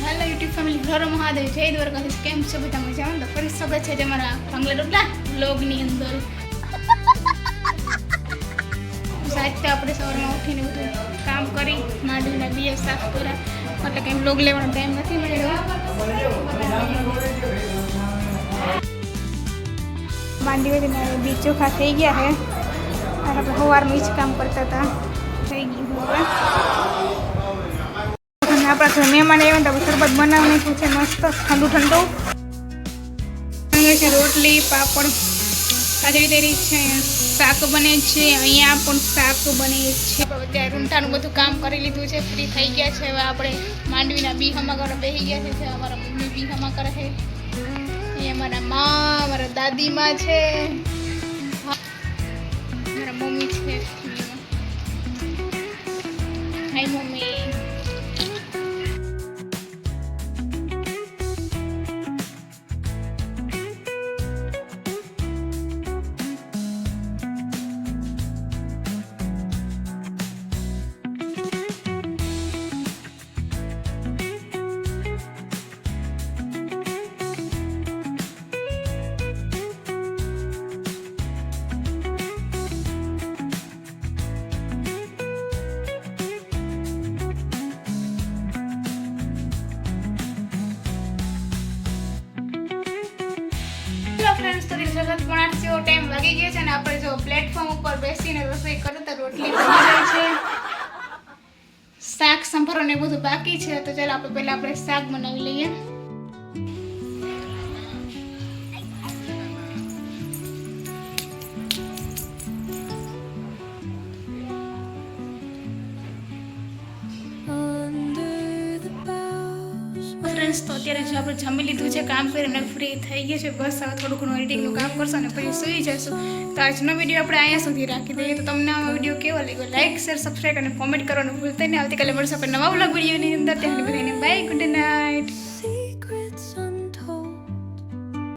hello YouTube family हर महादेव जय द्वारकाधीश केम छो બધા મજામાં તો ફરી સ્વાગત છે તમારા ભાંગલા રોટલા વ્લોગની અંદર સાચે આપણે સવારમાં ઉઠીને બધું કામ કરી માંડવીના બીજ સાફ કર્યા એટલે કંઈ વ્લોગ લેવાનો ટાઈમ નથી મળ્યો માંડવીના બીજ ચોખ્ખા થઈ ગયા છે આપણે સવારમાં જ કામ કરતા હતા થઈ ગયું હવે આપણા ઘર મહેમાન આવ્યા તો શરબત બનાવવાનું છે મસ્ત ઠંડુ ઠંડુ છે રોટલી પાપડ કાચરી તેરી છે શાક બને છે અહીંયા પણ શાક બને છે અત્યારે રૂંટાનું બધું કામ કરી લીધું છે ફ્રી થઈ ગયા છે હવે આપણે માંડવીના બી હમા કરવા બેસી ગયા છે અમારા મમ્મી બી હમા કરે છે અહીંયા મારા મા મારા દાદીમાં છે મારા મમ્મી છે હાય મમ્મી ફ્રેન્ડ્સ તો 7:08 જેવો ટાઈમ લાગી ગયો છે અને આપણે જો પ્લેટફોર્મ ઉપર બેસીને રસોઈ કરતા રોટલી બની જાય છે શાક સંભારો ને બધું બાકી છે તો ચાલો આપણે શાક બનાવી લઈએ ફ્રેન્ડ્સ તો અત્યારે જો આપણે જમી લીધું છે કામ કરીને ફ્રી થઈ ગયા છે બસ હવે થોડું ઘણું એડિટિંગનું કામ કરશો અને પછી સૂઈ જશું તો આજનો વિડીયો આપણે અહીંયા સુધી રાખી દઈએ તો તમને આ વિડીયો કેવો લાગ્યો લાઈક શેર સબસ્ક્રાઈબ અને કોમેન્ટ કરવાનું ભૂલતા નહીં આવતીકાલે મળશે આપણે નવા વ્લોગ વિડીયોની અંદર ત્યાં બધાને બાય ગુડ નાઇટ